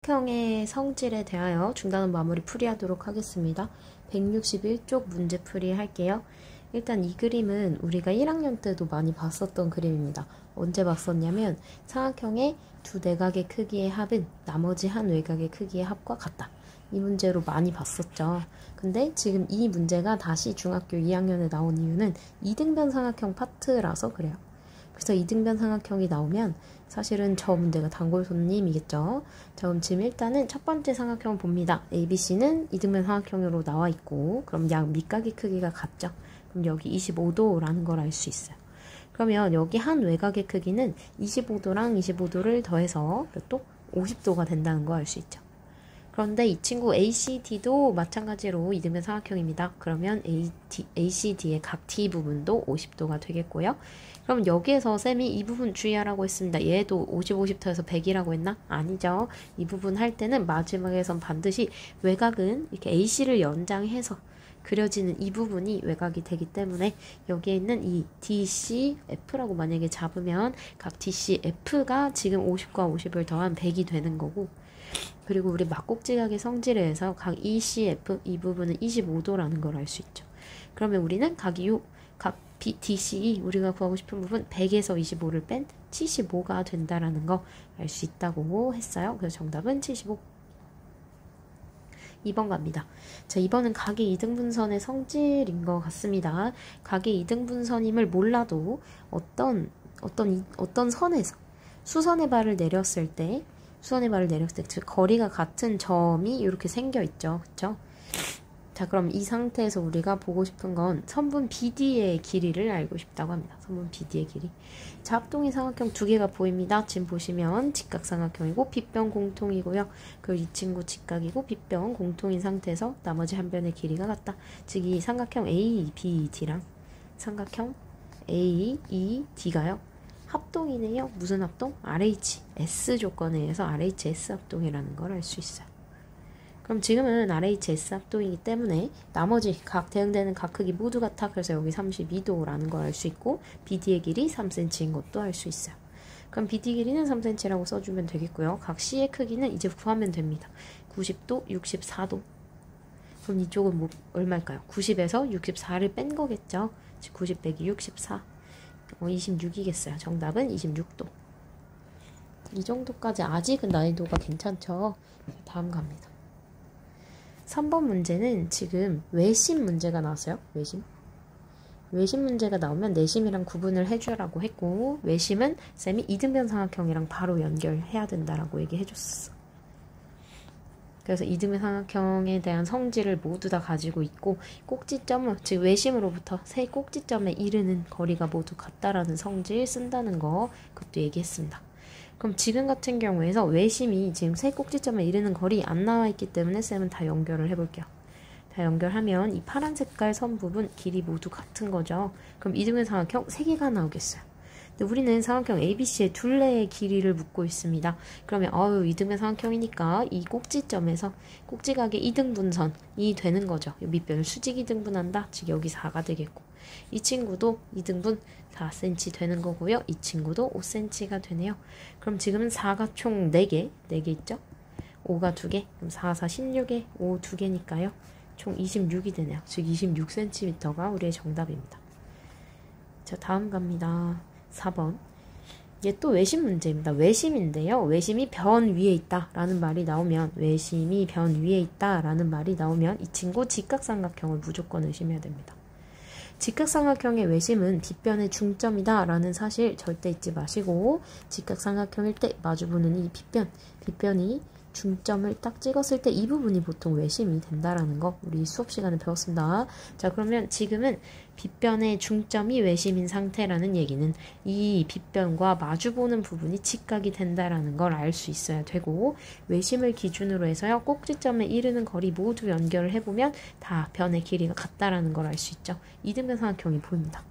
삼각형의 성질에 대하여 중단원 마무리 풀이하도록 하겠습니다. 161쪽 문제풀이 할게요. 일단 이 그림은 우리가 1학년 때도 많이 봤었던 그림입니다. 언제 봤었냐면 삼각형의 두 내각의 크기의 합은 나머지 한 외곽의 크기의 합과 같다. 이 문제로 많이 봤었죠. 근데 지금 이 문제가 다시 중학교 2학년에 나온 이유는 이등변 삼각형 파트라서 그래요. 그래서 이등변 삼각형이 나오면 사실은 저 문제가 단골 손님이겠죠. 자, 그럼 지금 일단은 첫 번째 삼각형 봅니다. ABC는 이등변 삼각형으로 나와 있고, 그럼 양 밑각의 크기가 같죠. 그럼 여기 25도라는 걸 알 수 있어요. 그러면 여기 한 외곽의 크기는 25도랑 25도를 더해서 또 50도가 된다는 거 알 수 있죠. 그런데 이 친구 ACD도 마찬가지로 이등변 삼각형입니다. 그러면 ACD의 각 D 부분도 50도가 되겠고요. 그럼 여기에서 쌤이 이 부분 주의하라고 했습니다. 얘도 50, 50 더해서 100이라고 했나? 아니죠. 이 부분 할 때는 마지막에선 반드시 외곽은 이렇게 AC를 연장해서 그려지는 이 부분이 외곽이 되기 때문에 여기에 있는 이 DCF라고 만약에 잡으면 각 DCF가 지금 50과 50을 더한 100이 되는 거고, 그리고 우리 막곡지각의 성질에 의해서 각 ECF 이 부분은 25도라는 걸 알 수 있죠. 그러면 우리는 각 DCE 우리가 구하고 싶은 부분 100에서 25를 뺀 75가 된다라는 거 알 수 있다고 했어요. 그래서 정답은 75. 2번 갑니다. 자, 2번은 각의 이등분선의 성질인 것 같습니다. 각의 이등분선임을 몰라도 어떤 선에서 수선의 발을 내렸을 때 즉 거리가 같은 점이 이렇게 생겨 있죠. 그쵸? 자, 그럼 이 상태에서 우리가 보고 싶은 건 선분 BD의 길이를 알고 싶다고 합니다. 선분 BD의 길이. 자, 합동의 삼각형 두 개가 보입니다. 지금 보시면 직각삼각형이고 빗변 공통이고요. 그리고 이 친구 직각이고 빗변 공통인 상태에서 나머지 한 변의 길이가 같다. 즉 이 삼각형 ABD랑 삼각형 AED가요. 합동이네요. 무슨 합동? RHS 조건에 의해서 RHS 합동이라는 걸 알 수 있어요. 그럼 지금은 RHS 합동이기 때문에 나머지 각 대응되는 각 크기 모두 같아. 그래서 여기 32도라는 걸 알 수 있고 BD의 길이 3cm인 것도 알 수 있어요. 그럼 BD 길이는 3cm라고 써주면 되겠고요. 각 C의 크기는 이제 구하면 됩니다. 90도, 64도. 그럼 이쪽은 뭐 얼마일까요? 90에서 64를 뺀 거겠죠. 즉 90 빼기 64. 26이겠어요. 정답은 26도. 이 정도까지 아직은 난이도가 괜찮죠. 다음 갑니다. 3번 문제는 지금 외심 문제가 나왔어요. 외심 문제가 나오면 내심이랑 구분을 해주라고 했고, 외심은 쌤이 이등변 삼각형이랑 바로 연결해야 된다라고 얘기해줬어. 그래서 이등변 삼각형에 대한 성질을 모두 다 가지고 있고, 꼭지점은 즉 외심으로부터 세 꼭지점에 이르는 거리가 모두 같다라는 성질 쓴다는 거, 그것도 얘기했습니다. 그럼 지금 같은 경우에서 외심이 지금 세 꼭지점에 이르는 거리 안 나와 있기 때문에 쌤은 다 연결을 해볼게요. 다 연결하면 이 파란 색깔 선 부분 길이 모두 같은 거죠. 그럼 이등변 삼각형 3개가 나오겠어요. 근데 우리는 삼각형 ABC의 둘레의 길이를 묻고 있습니다. 그러면 이등변 삼각형이니까 이 꼭지점에서 꼭지각의 이등분선이 되는 거죠. 밑변을 수직 이등분한다. 즉 여기 4가 되겠고, 이 친구도 이등분 4cm 되는 거고요. 이 친구도 5cm가 되네요. 그럼 지금은 4가 총 4개 있죠? 5가 2개, 그럼 4, 4, 16에 5, 2개니까요. 총 26이 되네요. 즉 26cm가 우리의 정답입니다. 자, 다음 갑니다. 4번. 얘 또 외심 문제입니다. 외심인데요. 외심이 변 위에 있다라는 말이 나오면, 이 친구 직각삼각형을 무조건 의심해야 됩니다. 직각삼각형의 외심은 빗변의 중점이다 라는 사실 절대 잊지 마시고, 직각삼각형일 때 마주보는 이 빗변이 중점을 딱 찍었을 때 이 부분이 보통 외심이 된다라는 거 우리 수업 시간에 배웠습니다. 자, 그러면 지금은 빗변의 중점이 외심인 상태라는 얘기는 이 빗변과 마주보는 부분이 직각이 된다라는 걸 알 수 있어야 되고, 외심을 기준으로 해서요 꼭지점에 이르는 거리 모두 연결을 해보면 다 변의 길이가 같다라는 걸 알 수 있죠. 이등변 삼각형이 보입니다.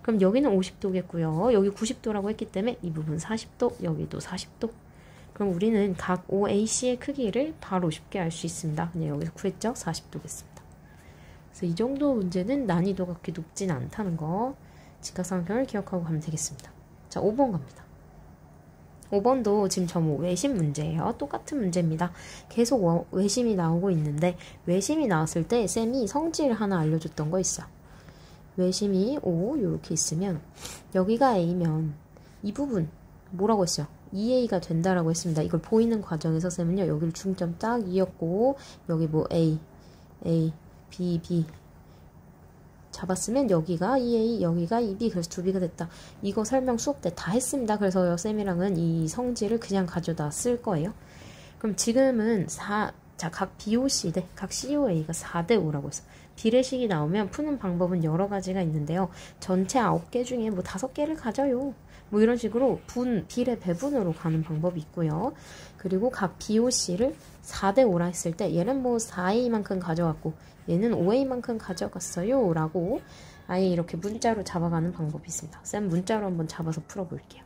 그럼 여기는 50도겠고요. 여기 90도라고 했기 때문에 이 부분 40도, 여기도 40도. 그럼 우리는 각 OAC의 크기를 바로 쉽게 알 수 있습니다. 그냥 여기서 구했죠? 40도겠습니다. 그래서 이 정도 문제는 난이도가 그렇게 높진 않다는 거, 직각삼각형을 기억하고 가면 되겠습니다. 자, 5번 갑니다. 5번도 지금 점호 외심 문제예요. 똑같은 문제입니다. 계속 외심이 나오고 있는데 외심이 나왔을 때 쌤이 성질 하나 알려줬던 거 있어. 외심이 5 이렇게 있으면 여기가 A면 이 부분 뭐라고 했어요? 2A가 된다라고 했습니다. 이걸 보이는 과정에서 쌤은요. 여기를 중점 딱 이었고 여기 뭐 A, B 잡았으면 여기가 2A, 여기가 2B, 그래서 2B가 됐다. 이거 설명 수업 때 다 했습니다. 그래서 쌤이랑은 이 성질을 그냥 가져다 쓸 거예요. 그럼 지금은 각 BOC 대 각 COA가 4대 5라고 했어. 비례식이 나오면 푸는 방법은 여러 가지가 있는데요. 전체 9개 중에 뭐 5개를 가져요. 뭐 이런 식으로 비례 배분으로 가는 방법이 있고요. 그리고 각 BOC를 4대 5라 했을 때 얘는 뭐 4A만큼 가져갔고 얘는 5A만큼 가져갔어요 라고 아예 이렇게 문자로 잡아가는 방법이 있습니다. 쌤 문자로 한번 잡아서 풀어볼게요.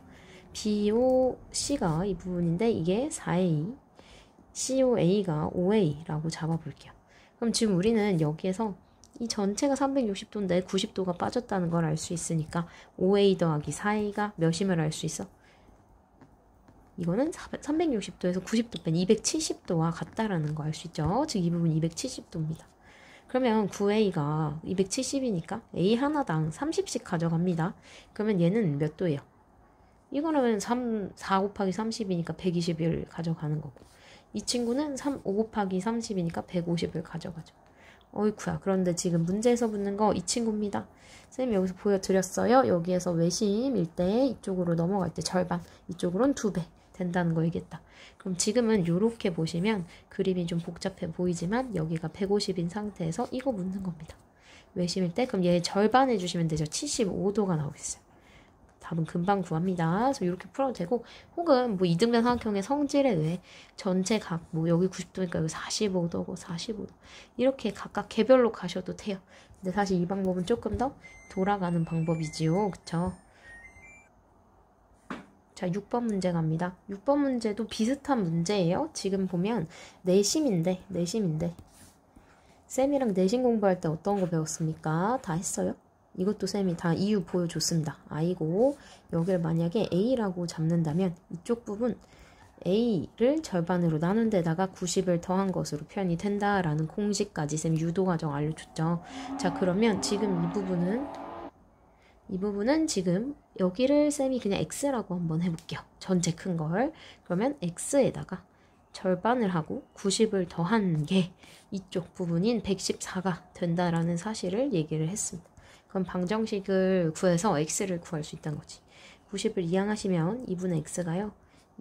BOC가 이 부분인데 이게 4A, COA가 5A라고 잡아볼게요. 그럼 지금 우리는 여기에서 이 전체가 360도인데 90도가 빠졌다는 걸 알 수 있으니까 5A 더하기 4A가 몇임을 알 수 있어? 이거는 360도에서 90도 뺀 270도와 같다라는 거 알 수 있죠? 즉 이 부분 270도입니다. 그러면 9A가 270이니까 A 하나당 30씩 가져갑니다. 그러면 얘는 몇 도예요? 이거는 4 곱하기 30이니까 120을 가져가는 거고 이 친구는 5 곱하기 30이니까 150을 가져가죠. 어이쿠야. 그런데 지금 문제에서 묻는 거 이 친구입니다. 쌤이 여기서 보여드렸어요. 여기에서 외심일 때 이쪽으로 넘어갈 때 절반, 이쪽으로는 2배 된다는 거 얘기했다. 그럼 지금은 이렇게 보시면 그림이 좀 복잡해 보이지만 여기가 150인 상태에서 이거 묻는 겁니다. 외심일 때 그럼 얘 절반 해주시면 되죠. 75도가 나오겠어요. 답은 금방 구합니다. 그래서 이렇게 풀어도 되고 혹은 뭐 이등변 삼각형의 성질에 의해 전체 각 뭐 여기 90도니까 여기 45도고 45도 이렇게 각각 개별로 가셔도 돼요. 근데 사실 이 방법은 조금 더 돌아가는 방법이지요. 그쵸? 자, 6번 문제 갑니다. 6번 문제도 비슷한 문제예요. 지금 보면 내심인데 쌤이랑 내신 공부할 때 어떤 거 배웠습니까? 다 했어요? 이것도 쌤이 다 이유 보여줬습니다. I고 여기를 만약에 A라고 잡는다면 이쪽 부분 A를 절반으로 나눈 데다가 90을 더한 것으로 표현이 된다라는 공식까지 쌤 유도 과정 알려줬죠. 자, 그러면 지금 이 부분은 지금 여기를 쌤이 그냥 X라고 한번 해볼게요. 전체 큰 걸. 그러면 X에다가 절반을 하고 90을 더한 게 이쪽 부분인 114가 된다라는 사실을 얘기를 했습니다. 그럼 방정식을 구해서 x를 구할 수 있다는 거지. 90을 이항하시면 2분의 x가요.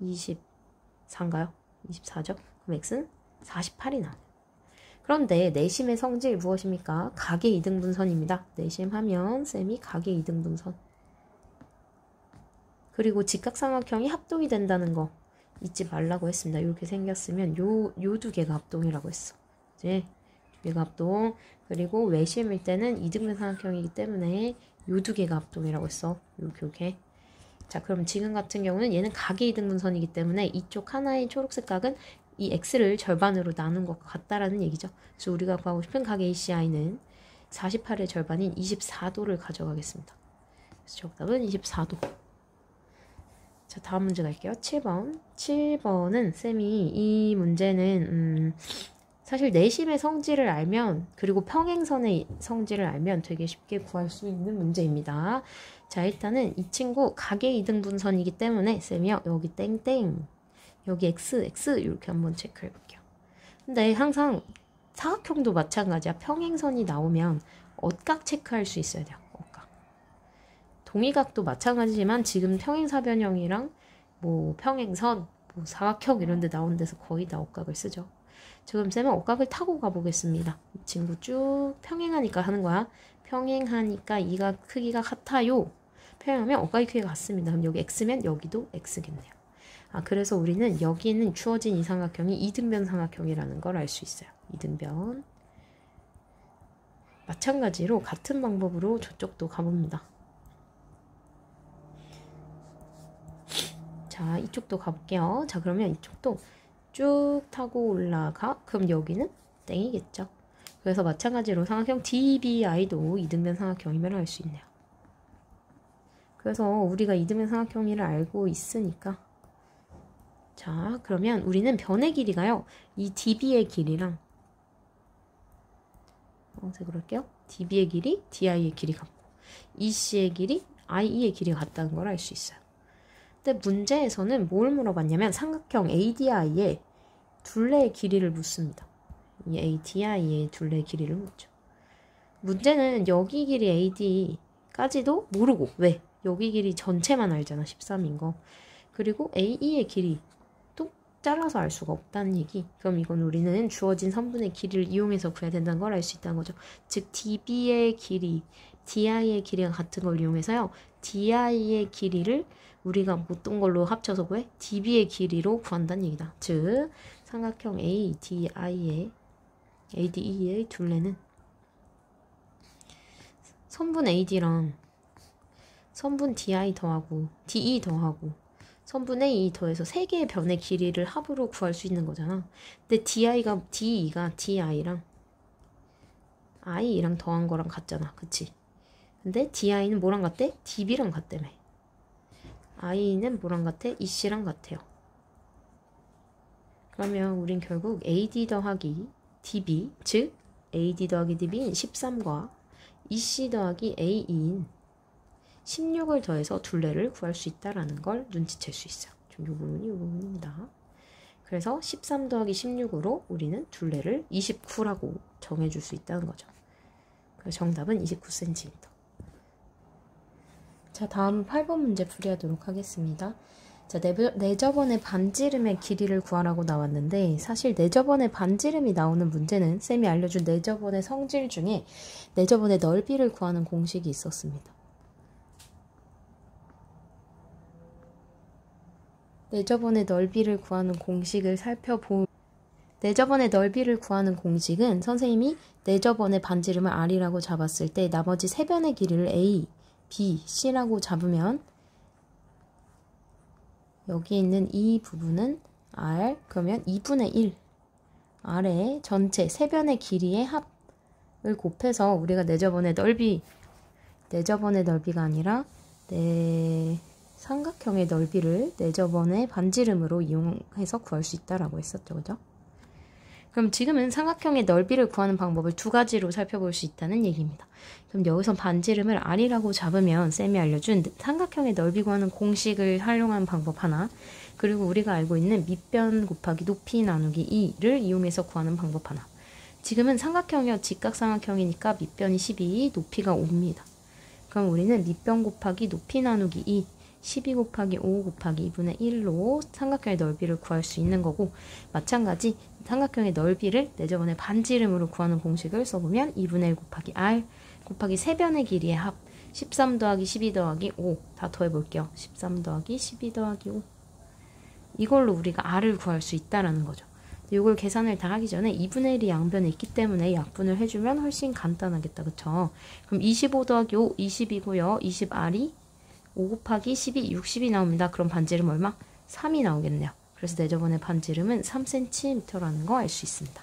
24인가요? 24죠? 그럼 x는 48이 나와요. 그런데 내심의 성질 무엇입니까? 각의 이등분선입니다. 내심하면 쌤이 각의 이등분선. 그리고 직각삼각형이 합동이 된다는 거 잊지 말라고 했습니다. 이렇게 생겼으면 요 두 개가 합동이라고 했어. 이제 얘가 합동. 그리고 외심일 때는 이등변 삼각형이기 때문에 요 두 개가 합동이라고 했어. 이렇게. 자, 그럼 지금 같은 경우는 얘는 각의 이등분선이기 때문에 이쪽 하나의 초록색 각은 이 x를 절반으로 나눈 것과 같다라는 얘기죠. 그래서 우리가 구하고 싶은 각 ACI는 48의 절반인 24도를 가져가겠습니다. 그래서 정답은 24도. 자, 다음 문제 갈게요. 7번. 7번은 쌤이 이 문제는 사실 내심의 성질을 알면 그리고 평행선의 성질을 알면 되게 쉽게 구할 수 있는 문제입니다. 자, 일단은 이 친구 각의 이등분선이기 때문에 쌤이요. 여기 땡땡, 여기 x 이렇게 한번 체크해 볼게요. 근데 항상 사각형도 마찬가지야. 평행선이 나오면 엇각 체크할 수 있어야 돼요. 엇각. 동의각도 마찬가지지만 지금 평행사변형이랑 뭐 평행선, 뭐 사각형 이런 데 나오는 데서 거의 다 엇각을 쓰죠. 지금 쌤은 엇각을 타고 가보겠습니다. 이 친구 쭉 평행하니까 하는 거야. 평행하니까 이가 크기가 같아요. 평행하면 엇각의 크기가 같습니다. 그럼 여기 x면 여기도 x겠네요. 아, 그래서 우리는 여기 있는 주어진 이 삼각형이 이등변 삼각형이라는 걸 알 수 있어요. 이등변. 마찬가지로 같은 방법으로 저쪽도 가봅니다. 자, 이쪽도 가볼게요. 자, 그러면 이쪽도 쭉 타고 올라가. 그럼 여기는 땡이겠죠. 그래서 마찬가지로 삼각형 DBI도 이등변 삼각형임을 알 수 있네요. 그래서 우리가 이등변 삼각형이를 알고 있으니까 자, 그러면 우리는 변의 길이가요. 이 db의 길이랑 그럴게요. db의 길이 di의 길이 같고 ec의 길이 IE의 길이가 같다는 걸 알 수 있어요. 근데 문제에서는 뭘 물어봤냐면 삼각형 ADI의 둘레의 길이를 묻습니다. 이 ADI의 둘레의 길이를 묻죠. 문제는 여기 길이 AD까지도 모르고 왜? 여기 길이 전체만 알잖아. 13인 거. 그리고 AE의 길이 또 잘라서 알 수가 없다는 얘기. 그럼 이건 우리는 주어진 선분의 길이를 이용해서 구해야 된다는 걸 알 수 있다는 거죠. 즉 DB의 길이, DI의 길이가 같은 걸 이용해서요. DI의 길이를 우리가 못 본 걸로 합쳐서 구해? DB의 길이로 구한다는 얘기다. 즉 삼각형 ADE의 둘레는 선분 AD랑 선분 DI 더하고 DE 더하고 선분 A 더해서 3개의 변의 길이를 합으로 구할 수 있는 거잖아. 근데 DE가 DI랑 I랑 더한 거랑 같잖아. 그치? 근데 DI는 뭐랑 같대? DB랑 같다며. I는 뭐랑 같아? EC랑 같아요. 그러면 우린 결국 AD 더하기 DB, 즉 AD 더하기 DB인 13과 EC 더하기 AE인 16을 더해서 둘레를 구할 수 있다라는 걸 눈치챌 수 있어요. 이 부분이 이 부분입니다. 그래서 13 더하기 16으로 우리는 둘레를 29라고 정해줄 수 있다는 거죠. 그래서 정답은 29cm. 자, 다음 8번 문제 풀이하도록 하겠습니다. 자, 내저번의 반지름의 길이를 구하라고 나왔는데 사실 내저번의 반지름이 나오는 문제는 쌤이 알려준 내저번의 성질 중에 내저번의 넓이를 구하는 공식이 있었습니다. 내저번의 넓이를 구하는 공식을 살펴보면 내저번의 넓이를 구하는 공식은 선생님이 내저번의 반지름을 R이라고 잡았을 때 나머지 세 변의 길이를 A, B, C라고 잡으면 여기 있는 이 부분은 R, 그러면 2분의 1 R의 전체 세 변의 길이의 합을 곱해서 우리가 내저번의 넓이가 아니라 삼각형의 넓이를 내저번의 반지름으로 이용해서 구할 수 있다라고 했었죠. 그죠? 그럼 지금은 삼각형의 넓이를 구하는 방법을 두 가지로 살펴볼 수 있다는 얘기입니다. 그럼 여기서 반지름을 R이라고 잡으면 쌤이 알려준 삼각형의 넓이 구하는 공식을 활용한 방법 하나, 그리고 우리가 알고 있는 밑변 곱하기 높이 나누기 2를 이용해서 구하는 방법 하나. 지금은 삼각형이요. 직각삼각형이니까 밑변이 12, 높이가 5입니다. 그럼 우리는 밑변 곱하기 높이 나누기 2, 12 곱하기 5 곱하기 2분의 1로 삼각형의 넓이를 구할 수 있는 거고, 마찬가지 삼각형의 넓이를 내저번의 반지름으로 구하는 공식을 써보면 2분의 1 곱하기 R 곱하기 세 변의 길이의 합 13 더하기 12 더하기 5 다 더해볼게요. 13 더하기 12 더하기 5 이걸로 우리가 R을 구할 수 있다라는 거죠. 이걸 계산을 다 하기 전에 2분의 1이 양변에 있기 때문에 약분을 해주면 훨씬 간단하겠다. 그쵸? 그럼 25 더하기 5 20이고요. 20R이 5 곱하기 12, 60이 나옵니다. 그럼 반지름 얼마? 3이 나오겠네요. 그래서 내저번의 반지름은 3cm라는 거 알 수 있습니다.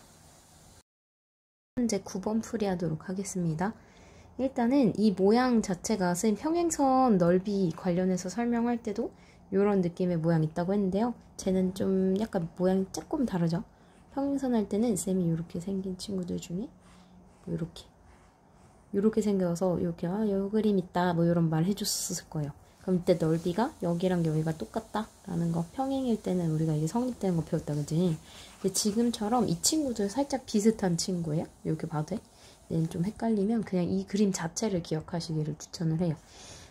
현재 9번 풀이하도록 하겠습니다. 일단은 이 모양 자체가 선생님 평행선 넓이 관련해서 설명할 때도 이런 느낌의 모양이 있다고 했는데요. 쟤는 좀 약간 모양이 조금 다르죠. 평행선 할 때는 쌤이 이렇게 생긴 친구들 중에 뭐 이렇게 생겨서 이렇게 요 그림 있다 뭐 이런 말 해줬을 거예요. 그럼 이때 넓이가 여기랑 여기가 똑같다 라는 거, 평행일 때는 우리가 이게 성립되는 거 배웠다, 그지? 근데 지금처럼 이 친구들 살짝 비슷한 친구예요. 이렇게 봐도 돼? 얘는 좀 헷갈리면 그냥 이 그림 자체를 기억하시기를 추천을 해요.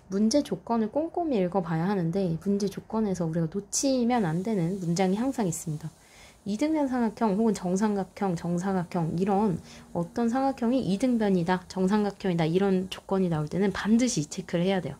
문제 조건을 꼼꼼히 읽어봐야 하는데 문제 조건에서 우리가 놓치면 안 되는 문장이 항상 있습니다. 이등변 삼각형 혹은 정삼각형, 정사각형 이런 어떤 삼각형이 이등변이다, 정삼각형이다 이런 조건이 나올 때는 반드시 체크를 해야 돼요.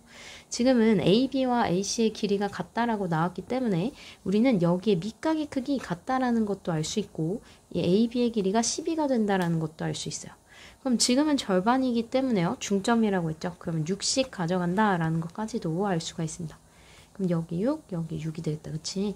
지금은 AB와 AC의 길이가 같다라고 나왔기 때문에 우리는 여기에 밑각의 크기 같다라는 것도 알 수 있고 이 AB의 길이가 12가 된다라는 것도 알 수 있어요. 그럼 지금은 절반이기 때문에요. 중점이라고 했죠. 그러면 6씩 가져간다라는 것까지도 알 수가 있습니다. 그럼 여기 6, 여기 6이 되겠다. 그치?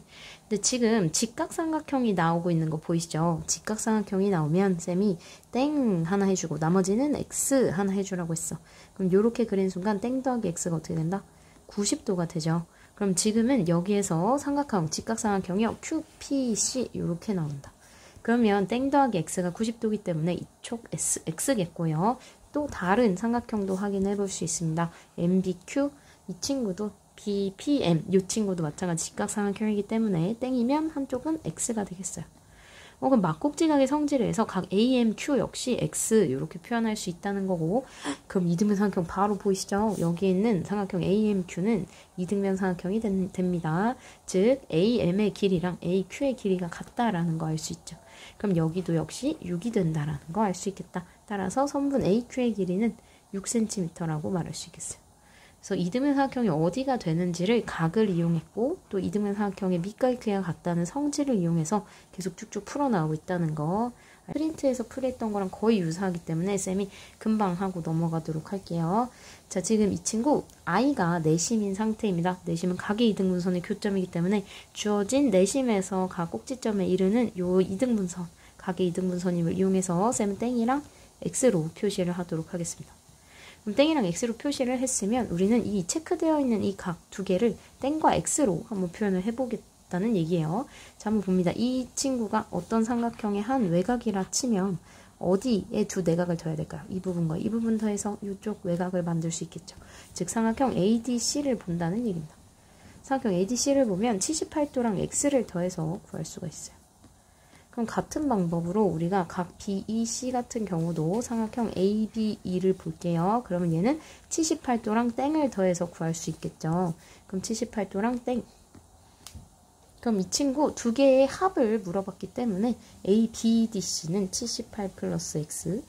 근데 지금 직각삼각형이 나오고 있는 거 보이시죠? 직각삼각형이 나오면 쌤이 땡 하나 해주고 나머지는 X 하나 해주라고 했어. 그럼 이렇게 그린 순간 땡 더하기 X가 어떻게 된다? 90도가 되죠. 그럼 그럼 지금은 여기에서 삼각형, 직각삼각형이요. QPC 이렇게 나온다. 그러면 땡 더하기 x가 90도이기 때문에 이쪽 x겠고요. 또 다른 삼각형도 확인해 볼 수 있습니다. MBQ 이 친구도 BPM 이 친구도 마찬가지 직각삼각형이기 때문에 땡이면 한쪽은 x가 되겠어요. 그럼 막국지각의 성질을 해서 각 AMQ 역시 x 이렇게 표현할 수 있다는 거고, 그럼 이등변 삼각형 바로 보이시죠? 여기 있는 삼각형 AMQ는 이등변 삼각형이 됩니다. 즉 AM의 길이랑 AQ의 길이가 같다라는 거 알 수 있죠. 그럼 여기도 역시 6이 된다라는 거 알 수 있겠다. 따라서 선분 AQ의 길이는 6cm라고 말할 수 있겠어요. 그래서 이등변 삼각형이 어디가 되는지를 각을 이용했고, 또 이등변 삼각형의 밑각의 크기가 같다는 성질을 이용해서 계속 쭉쭉 풀어나오고 있다는 거. 프린트에서 풀이했던 거랑 거의 유사하기 때문에 쌤이 금방 하고 넘어가도록 할게요. 자, 지금 이 친구 i가 내심인 상태입니다. 내심은 각의 이등분선의 교점이기 때문에 주어진 내심에서 각 꼭지점에 이르는 요 이등분선, 각의 이등분선임을 이용해서 쌤은 땡이랑 x로 표시를 하도록 하겠습니다. 그럼 땡이랑 x로 표시를 했으면 우리는 이 체크되어 있는 이 각 두 개를 땡과 x로 한번 표현을 해보겠다는 얘기예요. 자, 한번 봅니다. 이 친구가 어떤 삼각형의 한 외곽이라 치면 어디에 두 내각을 더해야 될까요? 이 부분과 이 부분 더해서 이쪽 외곽을 만들 수 있겠죠. 즉 삼각형 ADC를 본다는 얘기입니다. 삼각형 ADC를 보면 78도랑 x를 더해서 구할 수가 있어요. 그럼 같은 방법으로 우리가 각 BEC 같은 경우도 삼각형 ABE를 볼게요. 그러면 얘는 78도랑 땡을 더해서 구할 수 있겠죠. 그럼 78도랑 땡. 그럼 이 친구 두 개의 합을 물어봤기 때문에 ABDC는 78 플러스 X,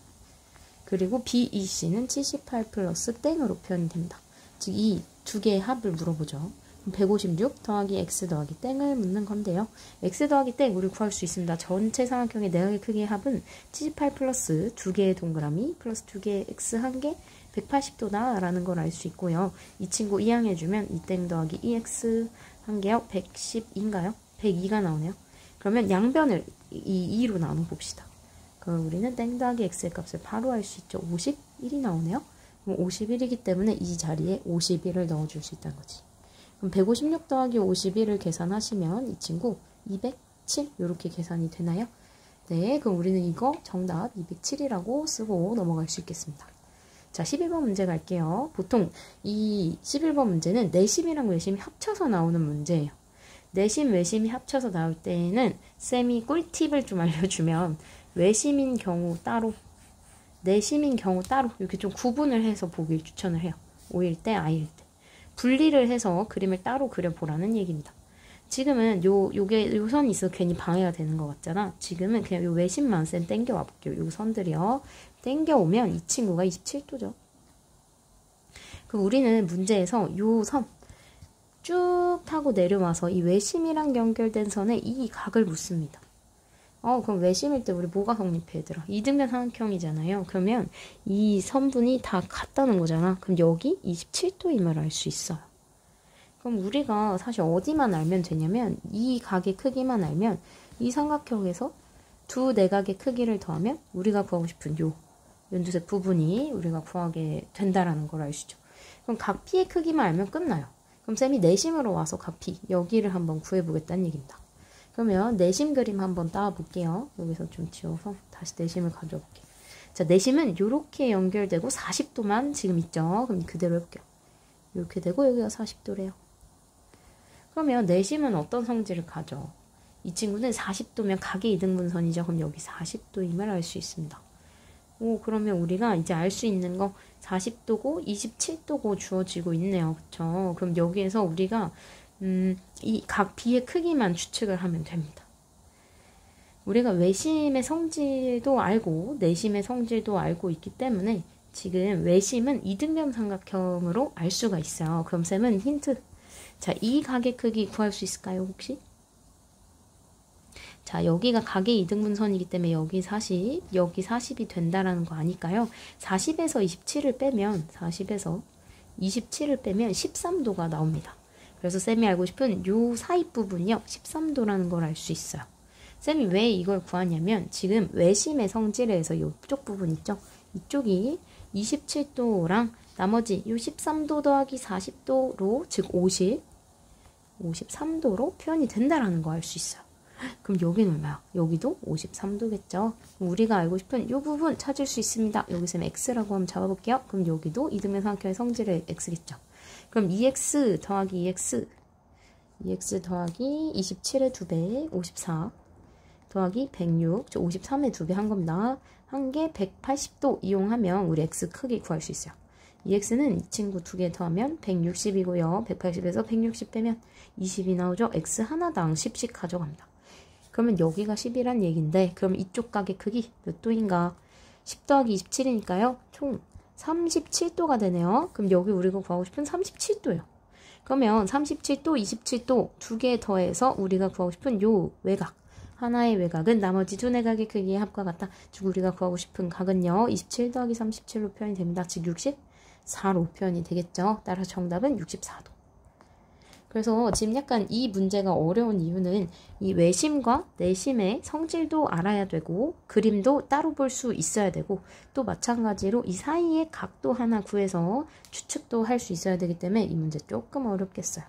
그리고 BEC는 78 플러스 땡으로 표현이 됩니다. 즉 이 두 개의 합을 물어보죠. 156 더하기 x 더하기 땡을 묻는 건데요. x 더하기 땡 우리 구할 수 있습니다. 전체 삼각형의 내각의 크기의 합은 78 플러스 2개의 동그라미 플러스 2개의 x 1개 180도다 라는 걸 알 수 있고요. 이 친구 이항해주면 이 땡 더하기 2x 1개요. 110인가요? 102가 나오네요. 그러면 양변을 이 2로 나눠봅시다. 그럼 우리는 땡 더하기 x의 값을 바로 알 수 있죠. 51이 나오네요. 그럼 51이기 때문에 이 자리에 51을 넣어줄 수 있다는 거지. 그럼 156 더하기 51을 계산하시면 이 친구 207 이렇게 계산이 되나요? 네, 그럼 우리는 이거 정답 207이라고 쓰고 넘어갈 수 있겠습니다. 자, 11번 문제 갈게요. 보통 이 11번 문제는 내심이랑 외심이 합쳐서 나오는 문제예요. 내심, 외심이 합쳐서 나올 때에는 쌤이 꿀팁을 좀 알려주면 외심인 경우 따로, 내심인 경우 따로 이렇게 좀 구분을 해서 보길 추천을 해요. O일 때, I일 때. 분리를 해서 그림을 따로 그려보라는 얘기입니다. 지금은 요 선이 있어서 괜히 방해가 되는 것 같잖아. 지금은 그냥 요 외심만 쌤 땡겨와 볼게요. 요 선들이요. 땡겨오면 이 친구가 27도죠. 그럼 우리는 문제에서 요 선 쭉 타고 내려와서 이 외심이랑 연결된 선에 이 각을 묻습니다. 그럼 외심일 때 우리 뭐가 성립해, 얘들아? 이등변 삼각형이잖아요. 그러면 이 선분이 다 같다는 거잖아. 그럼 여기 27도임을 알 수 있어요. 그럼 우리가 사실 어디만 알면 되냐면 이 각의 크기만 알면 이 삼각형에서 두 내각의 크기를 더하면 우리가 구하고 싶은 요 연두색 부분이 우리가 구하게 된다라는 걸 알 수 있죠. 그럼 각 P의 크기만 알면 끝나요. 그럼 쌤이 내심으로 와서 각 P 여기를 한번 구해보겠다는 얘기입니다. 그러면 내심 그림 한번 따볼게요. 여기서 좀 지워서 다시 내심을 가져올게요. 자, 내심은 이렇게 연결되고 40도만 지금 있죠. 그럼 그대로 해볼게요. 이렇게 되고 여기가 40도래요. 그러면 내심은 어떤 성질을 가져? 이 친구는 40도면 각의 이등분선이죠. 그럼 여기 40도임을 알 수 있습니다. 그러면 우리가 이제 알 수 있는 거 40도고 27도고 주어지고 있네요. 그쵸? 그럼 여기에서 우리가 이 각 B의 크기만 추측을 하면 됩니다. 우리가 외심의 성질도 알고 내심의 성질도 알고 있기 때문에 지금 외심은 이등변 삼각형으로 알 수가 있어요. 그럼 쌤은 힌트. 자, 이 각의 크기 구할 수 있을까요, 혹시? 자, 여기가 각의 이등분선이기 때문에 여기 40, 여기 40이 된다라는 거 아닐까요? 40에서 27을 빼면 40에서 27을 빼면 13도가 나옵니다. 그래서 쌤이 알고 싶은 요 사이 부분이요. 13도라는 걸 알 수 있어요. 쌤이 왜 이걸 구하냐면 지금 외심의 성질에서 이쪽 부분 있죠? 이쪽이 27도랑 나머지 요 13도 더하기 40도로 즉 50 53도로 표현이 된다라는 거 알 수 있어요. 그럼 여기는 얼마야? 여기도 53도겠죠. 우리가 알고 싶은 이 부분 찾을 수 있습니다. 여기서 x라고 한번 잡아볼게요. 그럼 여기도 이등변 삼각형의 성질의 x겠죠. 그럼 2x 더하기 2x 2x 더하기 27의 2배 54 더하기 106 저 53의 2배 한 겁니다. 한 개 180도 이용하면 우리 x 크기 구할 수 있어요. 2x는 이 친구 두 개 더하면 160이고요. 180에서 160 빼면 20이 나오죠. x 하나당 10씩 가져갑니다. 그러면 여기가 10이란 얘기인데 그럼 이쪽 각의 크기 몇 도인가? 10 더하기 27이니까요. 총 37도가 되네요. 그럼 여기 우리가 구하고 싶은 37도예요. 그러면 37도, 27도 두 개 더해서 우리가 구하고 싶은 요 외곽 하나의 외곽은 나머지 두 내각의 크기의 합과 같다. 즉 우리가 구하고 싶은 각은요. 27 더하기 37로 표현이 됩니다. 즉 64로 표현이 되겠죠. 따라서 정답은 64도. 그래서 지금 약간 이 문제가 어려운 이유는 이 외심과 내심의 성질도 알아야 되고 그림도 따로 볼 수 있어야 되고 또 마찬가지로 이 사이의 각도 하나 구해서 추측도 할 수 있어야 되기 때문에 이 문제 조금 어렵겠어요.